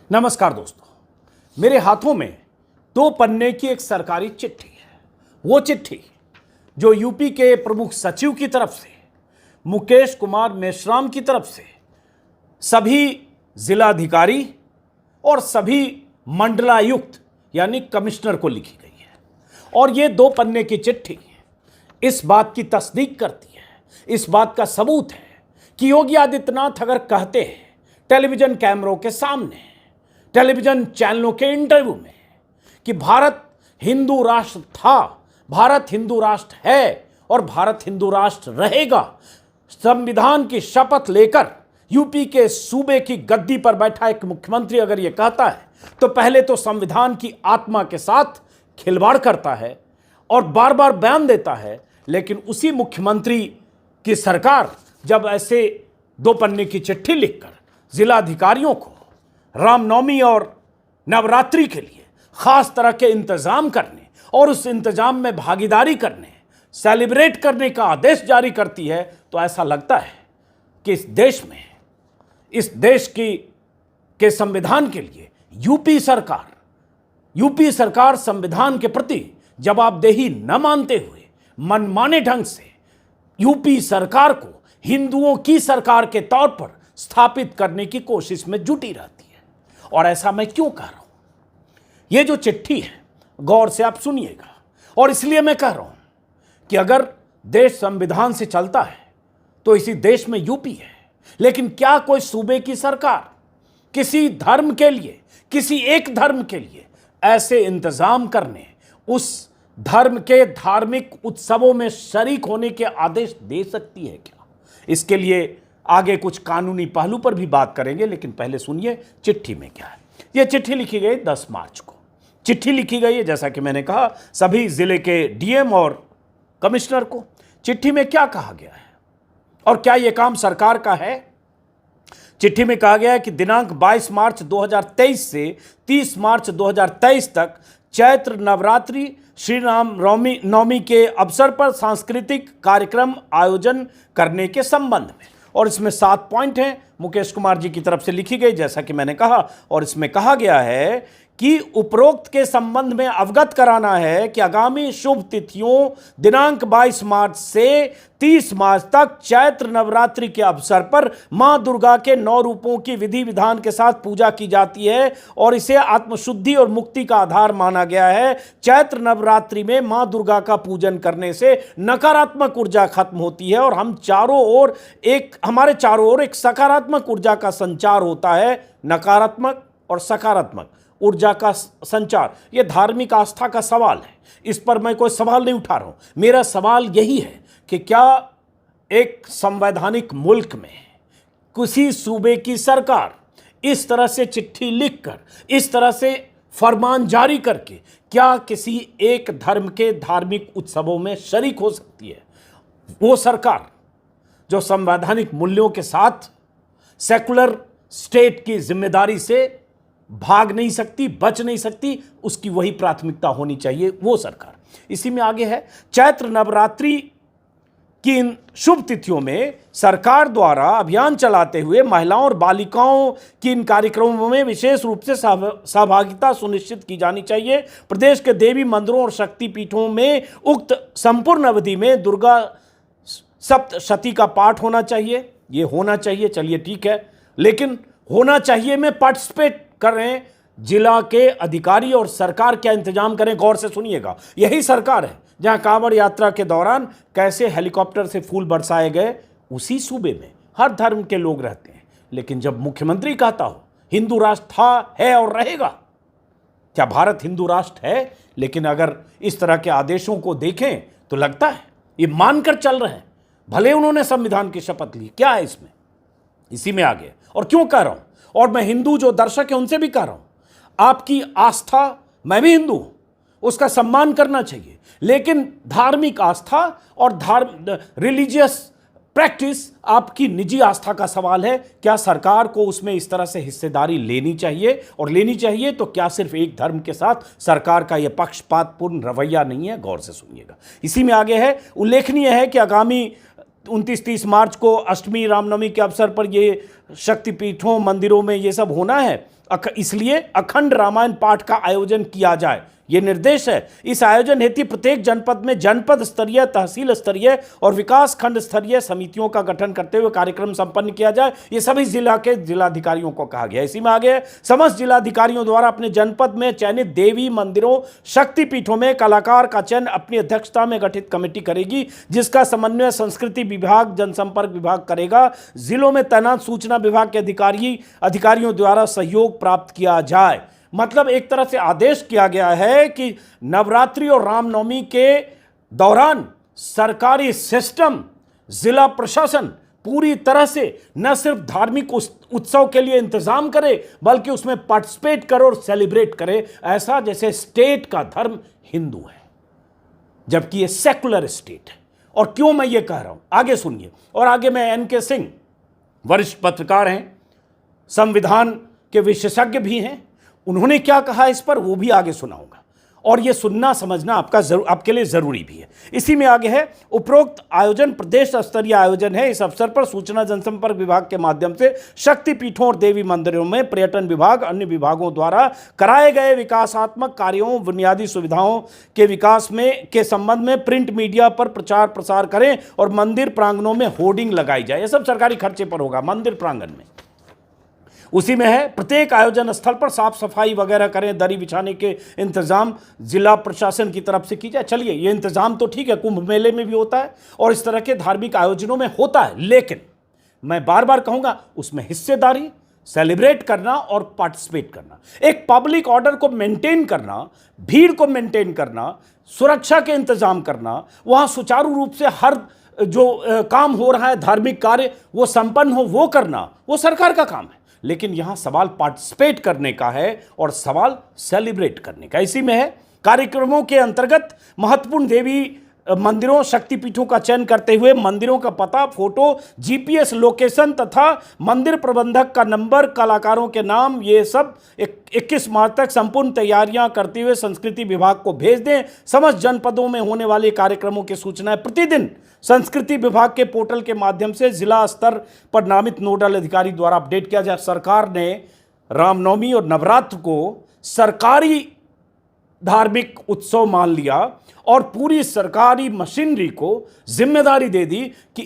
नमस्कार दोस्तों, मेरे हाथों में 2 पन्ने की एक सरकारी चिट्ठी है। वो चिट्ठी जो यूपी के प्रमुख सचिव की तरफ से, मुकेश कुमार मेश्राम की तरफ से सभी जिलाधिकारी और सभी मंडलायुक्त यानी कमिश्नर को लिखी गई है। और ये 2 पन्ने की चिट्ठी इस बात की तस्दीक करती है, इस बात का सबूत है कि योगी आदित्यनाथ अगर कहते हैं टेलीविजन कैमरों के सामने, टेलीविजन चैनलों के इंटरव्यू में कि भारत हिंदू राष्ट्र था, भारत हिंदू राष्ट्र है और भारत हिंदू राष्ट्र रहेगा, संविधान की शपथ लेकर यूपी के सूबे की गद्दी पर बैठा एक मुख्यमंत्री अगर यह कहता है तो पहले तो संविधान की आत्मा के साथ खिलवाड़ करता है और बार बार बयान देता है। लेकिन उसी मुख्यमंत्री की सरकार जब ऐसे 2 पन्ने की चिट्ठी लिखकर जिलाधिकारियों को रामनवमी और नवरात्रि के लिए खास तरह के इंतजाम करने और उस इंतजाम में भागीदारी करने, सेलिब्रेट करने का आदेश जारी करती है, तो ऐसा लगता है कि इस देश के संविधान के लिए यूपी सरकार संविधान के प्रति जवाबदेही न मानते हुए मनमाने ढंग से यूपी सरकार को हिंदुओं की सरकार के तौर पर स्थापित करने की कोशिश में जुटी रहती है। और ऐसा मैं क्यों कह रहा हूं? यह जो चिट्ठी है, गौर से आप सुनिएगा। और इसलिए मैं कह रहा हूं कि अगर देश संविधान से चलता है तो इसी देश में यूपी है, लेकिन क्या कोई सूबे की सरकार किसी धर्म के लिए, किसी एक धर्म के लिए ऐसे इंतजाम करने, उस धर्म के धार्मिक उत्सवों में शरीक होने के आदेश दे सकती है क्या? इसके लिए आगे कुछ कानूनी पहलू पर भी बात करेंगे, लेकिन पहले सुनिए चिट्ठी में क्या है। यह चिट्ठी लिखी गई 10 मार्च को। चिट्ठी लिखी गई है, जैसा कि मैंने कहा, सभी जिले के डीएम और कमिश्नर को। चिट्ठी में क्या कहा गया है और क्या यह काम सरकार का है? चिट्ठी में कहा गया है कि दिनांक 22 मार्च 2023 से 30 मार्च 2023 तक चैत्र नवरात्रि श्री राम नवमी के अवसर पर सांस्कृतिक कार्यक्रम आयोजन करने के संबंध में, और इसमें 7 पॉइंट हैं, मुकेश कुमार जी की तरफ से लिखी गई, जैसा कि मैंने कहा। और इसमें कहा गया है कि उपरोक्त के संबंध में अवगत कराना है कि आगामी शुभ तिथियों दिनांक 22 मार्च से 30 मार्च तक चैत्र नवरात्रि के अवसर पर मां दुर्गा के 9 रूपों की विधि विधान के साथ पूजा की जाती है और इसे आत्मशुद्धि और मुक्ति का आधार माना गया है। चैत्र नवरात्रि में मां दुर्गा का पूजन करने से नकारात्मक ऊर्जा खत्म होती है और हमारे चारों ओर एक सकारात्मक ऊर्जा का संचार होता है। नकारात्मक और सकारात्मक ऊर्जा का संचार, यह धार्मिक आस्था का सवाल है। इस पर मैं कोई सवाल नहीं उठा रहा हूं। मेरा सवाल यही है कि क्या एक संवैधानिक मुल्क में किसी सूबे की सरकार इस तरह से चिट्ठी लिखकर, इस तरह से फरमान जारी करके क्या किसी एक धर्म के धार्मिक उत्सवों में शरीक हो सकती है? वो सरकार जो संवैधानिक मूल्यों के साथ सेकुलर स्टेट की जिम्मेदारी से भाग नहीं सकती, बच नहीं सकती, उसकी वही प्राथमिकता होनी चाहिए, वो सरकार। इसी में आगे है, चैत्र नवरात्रि की इन शुभ तिथियों में सरकार द्वारा अभियान चलाते हुए महिलाओं और बालिकाओं की इन कार्यक्रमों में विशेष रूप से सहभागिता सुनिश्चित की जानी चाहिए। प्रदेश के देवी मंदिरों और शक्तिपीठों में उक्त संपूर्ण अवधि में दुर्गा सप्तशती का पाठ होना चाहिए। ये होना चाहिए, चलिए ठीक है, लेकिन होना चाहिए में पार्टिसिपेट कर रहे हैं जिला के अधिकारी और सरकार क्या इंतजाम करें? गौर से सुनिएगा। यही सरकार है जहां कांवड़ यात्रा के दौरान कैसे हेलीकॉप्टर से फूल बरसाए गए, उसी सूबे में हर धर्म के लोग रहते हैं। लेकिन जब मुख्यमंत्री कहता हो हिंदू राष्ट्र था, है और रहेगा, क्या भारत हिंदू राष्ट्र है? लेकिन अगर इस तरह के आदेशों को देखें तो लगता है ये मानकर चल रहे हैं, भले उन्होंने संविधान की शपथ ली। क्या है इसमें? इसी में आगे। और क्यों कह रहा हूं, और मैं हिंदू जो दर्शक है उनसे भी कह रहा हूं, आपकी आस्था, मैं भी हिंदू हूं, उसका सम्मान करना चाहिए, लेकिन धार्मिक आस्था और रिलीजियस प्रैक्टिस आपकी निजी आस्था का सवाल है। क्या सरकार को उसमें इस तरह से हिस्सेदारी लेनी चाहिए? और लेनी चाहिए तो क्या सिर्फ एक धर्म के साथ सरकार का यह पक्षपातपूर्ण रवैया नहीं है? गौर से सुनिएगा। इसी में आगे है, उल्लेखनीय है कि आगामी 29-30 मार्च को अष्टमी रामनवमी के अवसर पर ये शक्तिपीठों, मंदिरों में ये सब होना है। इसलिए अखंड रामायण पाठ का आयोजन किया जाए, ये निर्देश है। इस आयोजन हेतु प्रत्येक जनपद में जनपद स्तरीय, तहसील स्तरीय और विकास खंड स्तरीय समितियों का गठन करते हुए कार्यक्रम संपन्न किया जाए। ये सभी जिला के जिलाधिकारियों को कहा गया। इसी में आगे समस्त जिलाधिकारियों द्वारा अपने जनपद में चयनित देवी मंदिरों, शक्तिपीठों में कलाकार का चयन अपनी अध्यक्षता में गठित कमेटी करेगी, जिसका समन्वय संस्कृति विभाग, जनसंपर्क विभाग करेगा। जिलों में तैनात सूचना विभाग के अधिकारियों द्वारा सहयोग प्राप्त किया जाए। मतलब एक तरह से आदेश किया गया है कि नवरात्रि और रामनवमी के दौरान सरकारी सिस्टम, जिला प्रशासन पूरी तरह से न सिर्फ धार्मिक उत्सव के लिए इंतजाम करे, बल्कि उसमें पार्टिसिपेट करे और सेलिब्रेट करे, ऐसा जैसे स्टेट का धर्म हिंदू है, जबकि ये सेकुलर स्टेट है। और क्यों मैं ये कह रहा हूं, आगे सुनिए। और आगे मैं एन.के. सिंह, वरिष्ठ पत्रकार हैं, संविधान के विशेषज्ञ भी हैं, उन्होंने क्या कहा इस पर वो भी आगे सुनाऊंगा, और ये सुनना समझना आपके लिए जरूरी भी है। इसी में आगे है, उपरोक्त आयोजन प्रदेश स्तरीय आयोजन है। इस अवसर पर सूचना जनसंपर्क विभाग के माध्यम से शक्तिपीठों और देवी मंदिरों में पर्यटन विभाग, अन्य विभागों द्वारा कराए गए विकासात्मक कार्यों, बुनियादी सुविधाओं के विकास के संबंध में प्रिंट मीडिया पर प्रचार प्रसार करें और मंदिर प्रांगणों में होर्डिंग लगाई जाए। यह सब सरकारी खर्चे पर होगा, मंदिर प्रांगण में। उसी में है, प्रत्येक आयोजन स्थल पर साफ सफाई वगैरह करें, दरी बिछाने के इंतजाम जिला प्रशासन की तरफ से की जाए। चलिए, ये इंतजाम तो ठीक है, कुंभ मेले में भी होता है और इस तरह के धार्मिक आयोजनों में होता है, लेकिन मैं बार बार कहूंगा, उसमें हिस्सेदारी, सेलिब्रेट करना और पार्टिसिपेट करना, एक पब्लिक ऑर्डर को मेंटेन करना, भीड़ को मेंटेन करना, सुरक्षा के इंतजाम करना, वहां सुचारू रूप से हर जो काम हो रहा है, धार्मिक कार्य वो संपन्न हो, वो करना, वो सरकार का काम है। लेकिन यहां सवाल पार्टिसिपेट करने का है और सवाल सेलिब्रेट करने का। इसी में है, कार्यक्रमों के अंतर्गत महत्वपूर्ण देवी मंदिरों, शक्तिपीठों का चयन करते हुए मंदिरों का पता, फोटो, जीपीएस लोकेशन तथा मंदिर प्रबंधक का नंबर, कलाकारों के नाम, ये सब 21 मार्च तक संपूर्ण तैयारियां करते हुए संस्कृति विभाग को भेज दें। समस्त जनपदों में होने वाले कार्यक्रमों की सूचनाएं प्रतिदिन संस्कृति विभाग के पोर्टल के माध्यम से जिला स्तर पर नामित नोडल अधिकारी द्वारा अपडेट किया जाए। सरकार ने रामनवमी और नवरात्र को सरकारी धार्मिक उत्सव मान लिया और पूरी सरकारी मशीनरी को जिम्मेदारी दे दी कि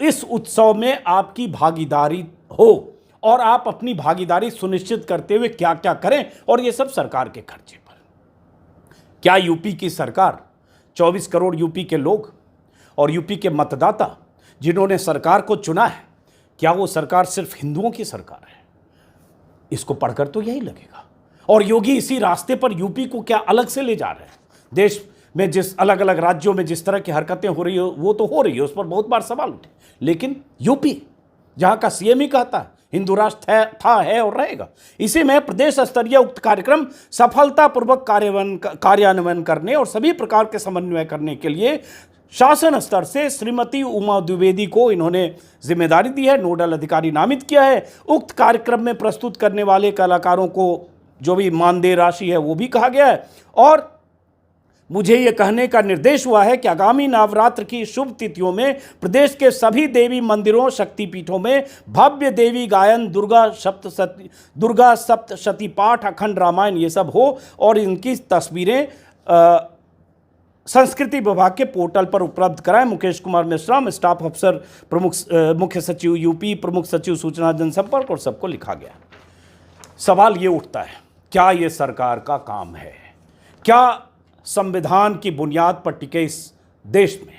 इस उत्सव में आपकी भागीदारी हो और आप अपनी भागीदारी सुनिश्चित करते हुए क्या क्या करें, और ये सब सरकार के खर्चे पर। क्या यूपी की सरकार, 24 करोड़ यूपी के लोग और यूपी के मतदाता जिन्होंने सरकार को चुना है, क्या वो सरकार सिर्फ हिंदुओं की सरकार है? इसको पढ़कर तो यही लगेगा। और योगी इसी रास्ते पर यूपी को क्या अलग से ले जा रहे हैं। देश में जिस अलग अलग राज्यों में जिस तरह की हरकतें हो रही हो, वो तो हो रही है, उस पर बहुत बार सवाल उठे, लेकिन यूपी जहां का सीएम ही कहता है हिंदू राष्ट्र था, है और रहेगा। इसी में प्रदेश स्तरीय उक्त कार्यक्रम सफलतापूर्वक कार्यान्वयन करने और सभी प्रकार के समन्वय करने के लिए शासन स्तर से श्रीमती उमा द्विवेदी को इन्होंने जिम्मेदारी दी है, नोडल अधिकारी नामित किया है। उक्त कार्यक्रम में प्रस्तुत करने वाले कलाकारों को जो भी मानदेय राशि है वो भी कहा गया है। और मुझे ये कहने का निर्देश हुआ है कि आगामी नवरात्र की शुभ तिथियों में प्रदेश के सभी देवी मंदिरों, शक्तिपीठों में भव्य देवी गायन, दुर्गा सप्तशती पाठ, अखंड रामायण ये सब हो और इनकी तस्वीरें संस्कृति विभाग के पोर्टल पर उपलब्ध कराएं। मुकेश कुमार मिश्रा, स्टाफ अफसर, प्रमुख मुख्य सचिव यूपी, प्रमुख सचिव सूचना जनसंपर्क, और सबको लिखा गया। सवाल ये उठता है, क्या ये सरकार का काम है? क्या संविधान की बुनियाद पर टिके इस देश में,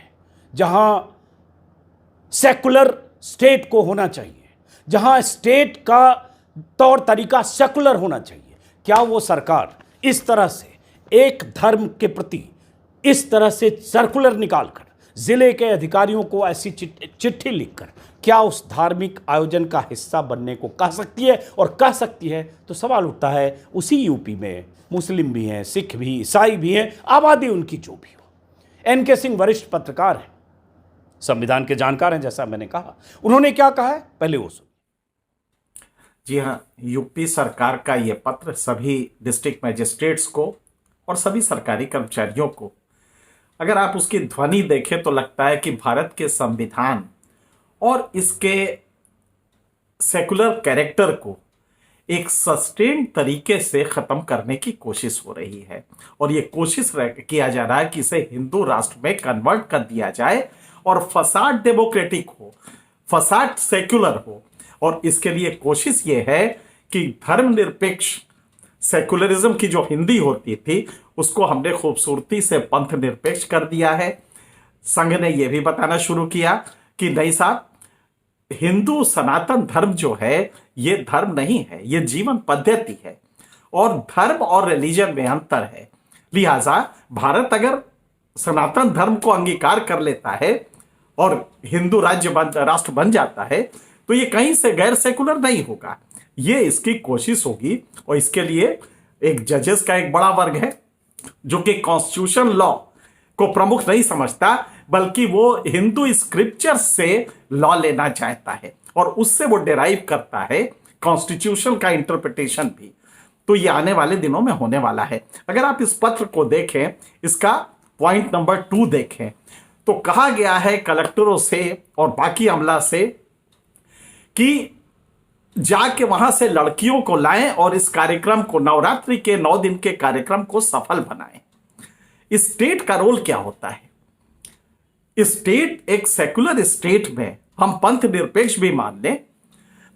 जहां सेकुलर स्टेट को होना चाहिए, जहां स्टेट का तौर तरीका सेकुलर होना चाहिए, क्या वो सरकार इस तरह से एक धर्म के प्रति इस तरह से सर्कुलर निकालकर जिले के अधिकारियों को ऐसी चिट्ठी लिखकर क्या उस धार्मिक आयोजन का हिस्सा बनने को कह सकती है? और कह सकती है तो सवाल उठता है, उसी यूपी में मुस्लिम भी हैं, सिख भी, ईसाई भी हैं, आबादी उनकी जो भी हो। एन.के. सिंह वरिष्ठ पत्रकार हैं, संविधान के जानकार हैं, जैसा मैंने कहा। उन्होंने क्या कहा है, पहले वो सुनिए। जी हाँ, यूपी सरकार का ये पत्र सभी डिस्ट्रिक्ट मजिस्ट्रेट्स को और सभी सरकारी कर्मचारियों को, अगर आप उसकी ध्वनि देखें तो लगता है कि भारत के संविधान और इसके सेकुलर कैरेक्टर को एक सस्टेन तरीके से खत्म करने की कोशिश हो रही है। और ये कोशिश किया जा रहा है कि इसे हिंदू राष्ट्र में कन्वर्ट कर दिया जाए और फसाड डेमोक्रेटिक हो, फसाड सेक्युलर हो। और इसके लिए कोशिश ये है कि धर्मनिरपेक्ष सेकुलरिज्म की जो हिंदी होती थी उसको हमने खूबसूरती से पंथ निरपेक्ष कर दिया है। संघ ने यह भी बताना शुरू किया कि नहीं साहब, हिंदू सनातन धर्म जो है ये धर्म नहीं है, ये जीवन पद्धति है और धर्म और रिलीजन में अंतर है। लिहाजा भारत अगर सनातन धर्म को अंगीकार कर लेता है और हिंदू राष्ट्र बन जाता है तो ये कहीं से गैर सेकुलर नहीं होगा। ये इसकी कोशिश होगी और इसके लिए एक जजेस का एक बड़ा वर्ग है जो कि कॉन्स्टिट्यूशन लॉ को प्रमुख नहीं समझता, बल्कि वो हिंदू स्क्रिप्चर से लॉ लेना चाहता है और उससे वो डिराइव करता है कॉन्स्टिट्यूशन का इंटरप्रिटेशन भी। तो ये आने वाले दिनों में होने वाला है। अगर आप इस पत्र को देखें, इसका पॉइंट नंबर 2 देखें, तो कहा गया है कलेक्टरों से और बाकी अमला से कि जाके वहां से लड़कियों को लाएं और इस कार्यक्रम को, नवरात्रि के 9 दिन के कार्यक्रम को सफल बनाएं। स्टेट का रोल क्या होता है? स्टेट, एक सेक्युलर स्टेट में हम पंथ निरपेक्ष भी मान लें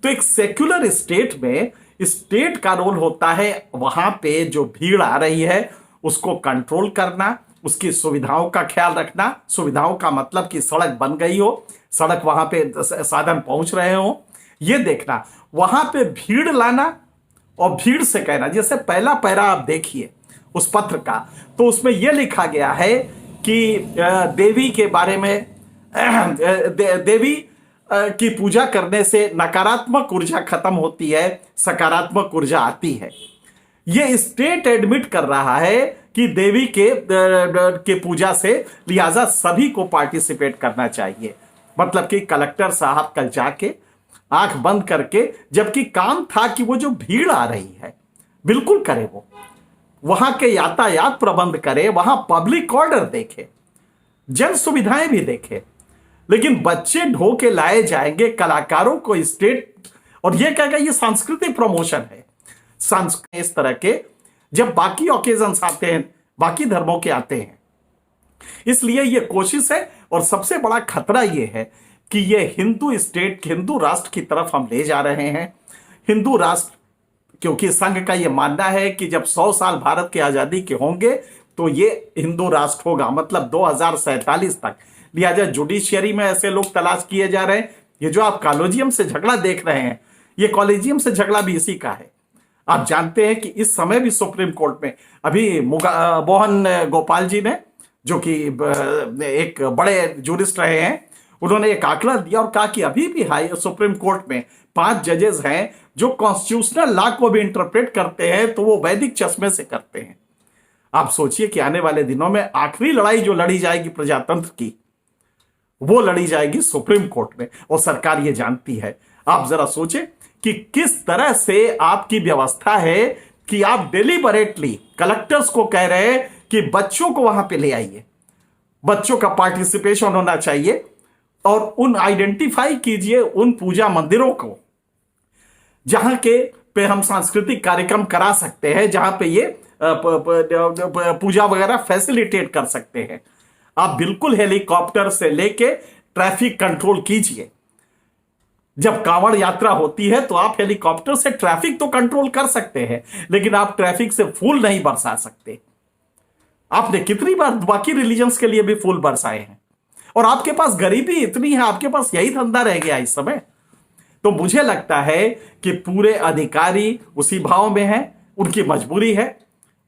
तो एक सेक्युलर स्टेट में स्टेट का रोल होता है वहां पे जो भीड़ आ रही है उसको कंट्रोल करना, उसकी सुविधाओं का ख्याल रखना। सुविधाओं का मतलब कि सड़क बन गई हो, सड़क वहां पे साधन पहुंच रहे हो, ये देखना। वहां पे भीड़ लाना और भीड़ से कहना। जैसे पहला पैरा आप देखिए उस पत्र का, तो उसमें यह लिखा गया है कि देवी के बारे में, देवी की पूजा करने से नकारात्मक ऊर्जा खत्म होती है, सकारात्मक ऊर्जा आती है। यह स्टेट एडमिट कर रहा है कि देवी के पूजा से, लिहाजा सभी को पार्टिसिपेट करना चाहिए। मतलब कि कलेक्टर साहब कल जाके आंख बंद करके, जबकि काम था कि वो जो भीड़ आ रही है बिल्कुल करे, वो वहां के यातायात प्रबंध करे, वहां पब्लिक ऑर्डर देखे, जन सुविधाएं भी देखे। लेकिन बच्चे ढो के लाए जाएंगे, कलाकारों को स्टेट, और ये कहेगा ये सांस्कृतिक प्रमोशन है। इस तरह के जब बाकी ओकेजन्स आते हैं, बाकी धर्मों के आते हैं, इसलिए ये कोशिश है। और सबसे बड़ा खतरा ये है कि ये हिंदू स्टेट, हिंदू राष्ट्र की तरफ हम ले जा रहे हैं। हिंदू राष्ट्र, क्योंकि संघ का ये मानना है कि जब 100 साल भारत की आजादी के होंगे तो ये हिंदू राष्ट्र होगा, मतलब 2047 तक। लिहाजा जुडिशियरी में ऐसे लोग तलाश किए जा रहे हैं। ये जो आप कॉलेजियम से झगड़ा देख रहे हैं, ये कॉलेजियम से झगड़ा भी इसी का है। आप जानते हैं कि इस समय भी सुप्रीम कोर्ट में अभी मोहन गोपाल जी ने, जो कि एक बड़े जूरिस्ट रहे हैं, उन्होंने एक आंकड़ा दिया और कहा कि अभी भी सुप्रीम कोर्ट में 5 जजेस हैं जो कॉन्स्टिट्यूशनल लॉ को भी इंटरप्रेट करते हैं, तो वो वैदिक चश्मे से करते हैं। आप सोचिए कि आने वाले दिनों में आखिरी लड़ाई जो लड़ी जाएगी प्रजातंत्र की, वो लड़ी जाएगी सुप्रीम कोर्ट में, और सरकार ये जानती है। आप जरा सोचें कि किस तरह से आपकी व्यवस्था है कि आप डेलिबरेटली कलेक्टर्स को कह रहे हैं कि बच्चों को वहां पे ले आइए, बच्चों का पार्टिसिपेशन होना चाहिए, और उन आइडेंटिफाई कीजिए उन पूजा मंदिरों को जहां के पे हम सांस्कृतिक कार्यक्रम करा सकते हैं, जहां पे ये पूजा वगैरह फैसिलिटेट कर सकते हैं। आप बिल्कुल हेलीकॉप्टर से लेके ट्रैफिक कंट्रोल कीजिए। जब कांवड़ यात्रा होती है तो आप हेलीकॉप्टर से ट्रैफिक तो कंट्रोल कर सकते हैं, लेकिन आप ट्रैफिक से फूल नहीं बरसा सकते। आपने कितनी बार बाकी रिलीजन्स के लिए भी फूल बरसाए हैं, और आपके पास गरीबी इतनी है, आपके पास यही धंधा रह गया इस समय। तो मुझे लगता है कि पूरे अधिकारी उसी भाव में हैं, उनकी मजबूरी है।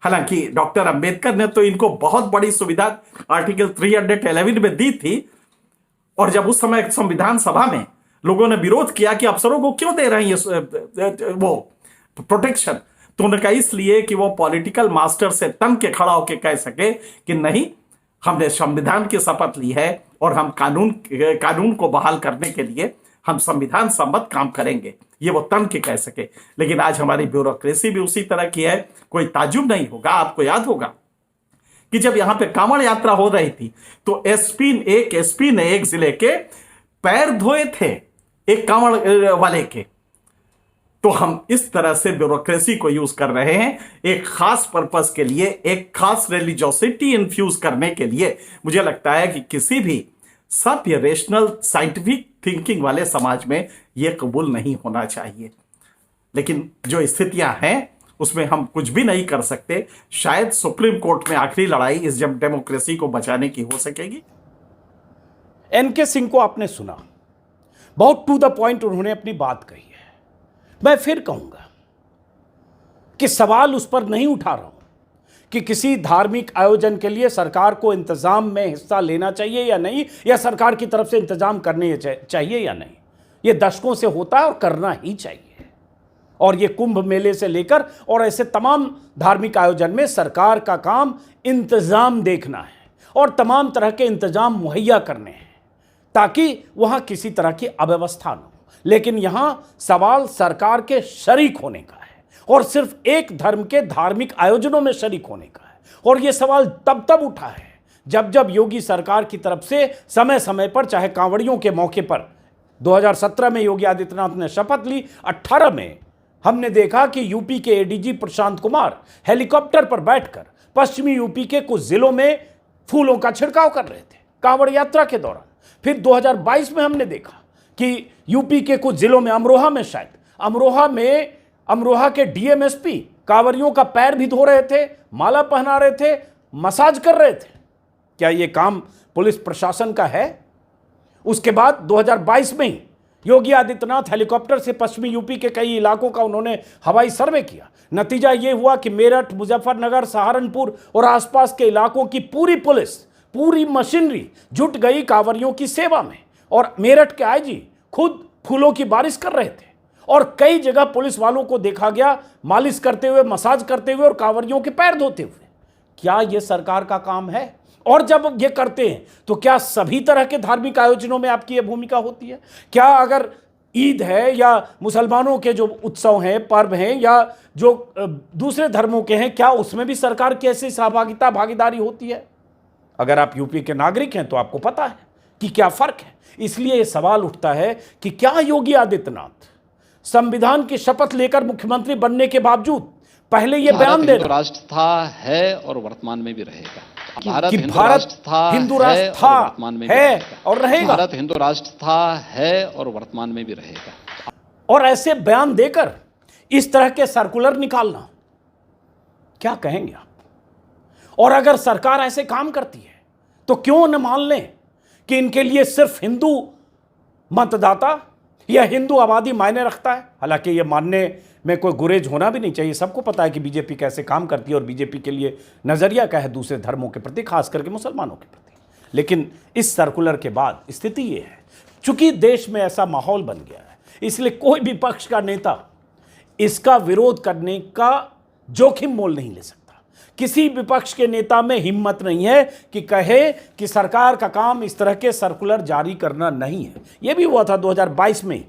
हालांकि डॉक्टर अंबेडकर ने तो इनको बहुत बड़ी सुविधा आर्टिकल 311 में दी थी, और जब उस समय संविधान सभा में लोगों ने विरोध किया कि अफसरों को क्यों दे रहे हैं वो प्रोटेक्शन, तो उन्होंने कहा इसलिए कि वो पॉलिटिकल मास्टर से तन के खड़ा होकर कह सके कि नहीं, हमने संविधान की शपथ ली है और हम कानून को बहाल करने के लिए हम संविधान सम्मत काम करेंगे, ये वो तन के कह सके। लेकिन आज हमारी ब्यूरोक्रेसी भी उसी तरह की है। कोई ताजुब नहीं होगा, आपको याद होगा कि जब यहां पे कांवड़ यात्रा हो रही थी तो एसपी ने एक जिले के पैर धोए थे, एक कांवड़ वाले के, तो हम इस तरह से ब्यूरोक्रेसी को यूज कर रहे हैं एक खास पर्पस के लिए, एक खास रिलीजियोसिटी इन्फ्यूज करने के लिए। मुझे लगता है कि किसी भी सभ्य रेशनल साइंटिफिक थिंकिंग वाले समाज में यह कबूल नहीं होना चाहिए। लेकिन जो स्थितियां हैं उसमें हम कुछ भी नहीं कर सकते। शायद सुप्रीम कोर्ट में आखिरी लड़ाई इस जब डेमोक्रेसी को बचाने की हो सकेगी। एनके सिंह को आपने सुना, बहुत टू द पॉइंट उन्होंने अपनी बात कही है। मैं फिर कहूंगा कि सवाल उस पर नहीं उठा रहा हूं कि किसी धार्मिक आयोजन के लिए सरकार को इंतजाम में हिस्सा लेना चाहिए या नहीं, या सरकार की तरफ से इंतजाम करने चाहिए या नहीं। यह दशकों से होता है और करना ही चाहिए। और ये कुंभ मेले से लेकर और ऐसे तमाम धार्मिक आयोजन में सरकार का काम इंतजाम देखना है और तमाम तरह के इंतजाम मुहैया करने हैं ताकि वहां किसी तरह की अव्यवस्था न हो। लेकिन यहां सवाल सरकार के शरीक होने का है और सिर्फ एक धर्म के धार्मिक आयोजनों में शरीक होने का है। और यह सवाल तब उठा है जब योगी सरकार की तरफ से समय समय पर, चाहे कांवड़ियों के मौके पर 2017 में योगी आदित्यनाथ ने शपथ ली, 18 में हमने देखा कि यूपी के एडीजी प्रशांत कुमार हेलीकॉप्टर पर बैठकर पश्चिमी यूपी के कुछ जिलों में फूलों का छिड़काव कर रहे थे कांवड़ यात्रा के दौरान। फिर 2022 में हमने देखा कि यूपी के कुछ जिलों में, अमरोहा में शायद, अमरोहा के डीएमएसपी कांवड़ियों का पैर भी धो रहे थे, माला पहना रहे थे, मसाज कर रहे थे। क्या यह काम पुलिस प्रशासन का है? उसके बाद 2022 में ही योगी आदित्यनाथ हेलीकॉप्टर से पश्चिमी यूपी के कई इलाकों का उन्होंने हवाई सर्वे किया। नतीजा यह हुआ कि मेरठ, मुजफ्फरनगर, सहारनपुर और आसपास के इलाकों की पूरी पुलिस, पूरी मशीनरी जुट गई कांवड़ियों की सेवा में। और मेरठ के आईजी खुद फूलों की बारिश कर रहे थे और कई जगह पुलिस वालों को देखा गया मालिश करते हुए, मसाज करते हुए और कांवड़ियों के पैर धोते हुए। क्या यह सरकार का काम है? और जब ये करते हैं तो क्या सभी तरह के धार्मिक आयोजनों में आपकी यह भूमिका होती है? क्या अगर ईद है या मुसलमानों के जो उत्सव हैं, पर्व हैं, या जो दूसरे धर्मों के हैं, क्या उसमें भी सरकार की ऐसी भागीदारी होती है? अगर आप यूपी के नागरिक हैं तो आपको पता है कि क्या फर्क है। इसलिए यह सवाल उठता है कि क्या योगी आदित्यनाथ संविधान की शपथ लेकर मुख्यमंत्री बनने के बावजूद पहले यह बयान दे राष्ट्र था, है और वर्तमान में भी रहेगा। भारत हिंदू राष्ट्र था, है और रहेगा। भारत हिंदू राष्ट्र था, है और वर्तमान में भी रहेगा। और ऐसे बयान देकर इस तरह के सर्कुलर निकालना, क्या कहेंगे आप? और अगर सरकार ऐसे काम करती है तो क्यों न मान लें कि इनके लिए सिर्फ हिंदू मतदाता या हिंदू आबादी मायने रखता है? हालांकि यह मानने में कोई गुरेज होना भी नहीं चाहिए। सबको पता है कि बीजेपी कैसे काम करती है और बीजेपी के लिए नजरिया क्या है दूसरे धर्मों के प्रति, खास करके मुसलमानों के प्रति। लेकिन इस सर्कुलर के बाद स्थिति ये है, चूंकि देश में ऐसा माहौल बन गया है, इसलिए कोई भी पक्ष का नेता इसका विरोध करने का जोखिम मोल नहीं ले सकता। किसी विपक्ष के नेता में हिम्मत नहीं है कि कहे कि सरकार का काम इस तरह के सर्कुलर जारी करना नहीं है। यह भी हुआ था 2022 में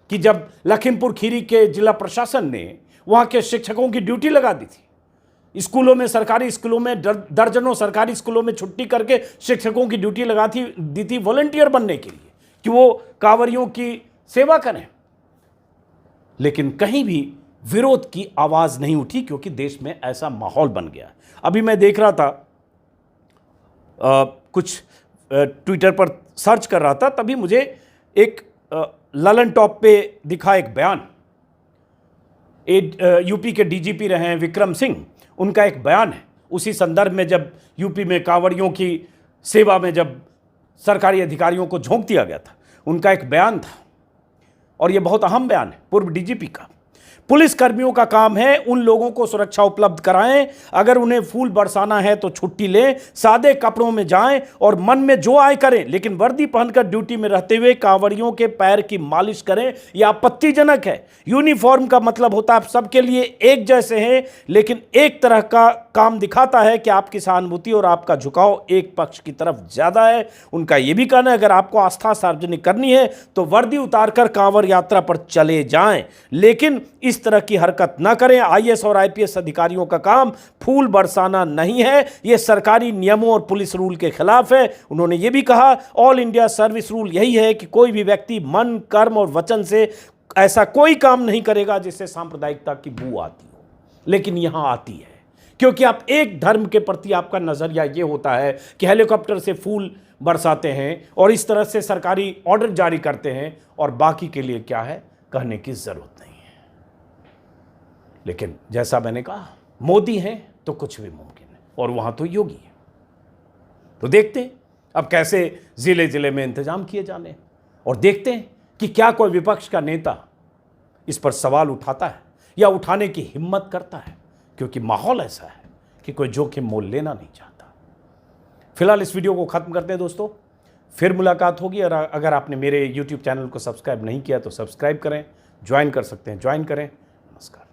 कि जब लखीमपुर खीरी के जिला प्रशासन ने वहां के शिक्षकों की ड्यूटी लगा दी थी। स्कूलों में, सरकारी स्कूलों में, दर्जनों सरकारी स्कूलों में छुट्टी करके शिक्षकों की ड्यूटी दी थी वॉलंटियर बनने के लिए कि वो कांवड़ियों की सेवा करें। लेकिन कहीं भी विरोध की आवाज नहीं उठी क्योंकि देश में ऐसा माहौल बन गया। अभी मैं देख रहा था, कुछ ट्विटर पर सर्च कर रहा था, तभी मुझे एक ललन टॉप पे दिखा एक बयान। यूपी के डीजीपी रहे हैं विक्रम सिंह, उनका एक बयान है। उसी संदर्भ में जब यूपी में कांवड़ियों की सेवा में जब सरकारी अधिकारियों को झोंक दिया गया था, उनका एक बयान था और यह बहुत अहम बयान है पूर्व डीजीपी का। पुलिस कर्मियों का काम है उन लोगों को सुरक्षा उपलब्ध कराएं, अगर उन्हें फूल बरसाना है तो छुट्टी लें, सादे कपड़ों में जाएं और मन में जो आए करें, लेकिन वर्दी पहनकर ड्यूटी में रहते हुए कांवड़ियों के पैर की मालिश करें, यह आपत्तिजनक है। यूनिफॉर्म का मतलब होता है आप सबके लिए एक जैसे हैं, लेकिन एक तरह का काम दिखाता है कि आपकी सहानुभूति और आपका झुकाव एक पक्ष की तरफ ज्यादा है। उनका यह भी कहना है अगर आपको आस्था सार्वजनिक करनी है तो वर्दी उतारकर कांवड़ यात्रा पर चले जाएं, लेकिन इस तरह की हरकत ना करें। आईएएस और आईपीएस अधिकारियों का काम फूल बरसाना नहीं है, यह सरकारी नियमों और पुलिस रूल के खिलाफ है। उन्होंने यह भी कहा ऑल इंडिया सर्विस रूल यही है कि कोई भी व्यक्ति मन, कर्म और वचन से ऐसा कोई काम नहीं करेगा जिससे सांप्रदायिकता की बू आती हो, लेकिन यहां आती है क्योंकि आप एक धर्म के प्रति आपका नजरिया ये होता है कि हेलीकॉप्टर से फूल बरसाते हैं और इस तरह से सरकारी ऑर्डर जारी करते हैं और बाकी के लिए क्या है कहने की जरूरत नहीं है। लेकिन जैसा मैंने कहा, मोदी हैं तो कुछ भी मुमकिन है और वहां तो योगी है। तो देखते हैं अब कैसे जिले जिले में इंतजाम किए जाने हैं और देखते हैं कि क्या कोई विपक्ष का नेता इस पर सवाल उठाता है या उठाने की हिम्मत करता है, क्योंकि माहौल ऐसा है कि कोई जोखिम मोल लेना नहीं चाहता। फिलहाल इस वीडियो को खत्म करते हैं दोस्तों, फिर मुलाकात होगी। और अगर आपने मेरे YouTube चैनल को सब्सक्राइब नहीं किया तो सब्सक्राइब करें, ज्वाइन कर सकते हैं ज्वाइन करें। नमस्कार।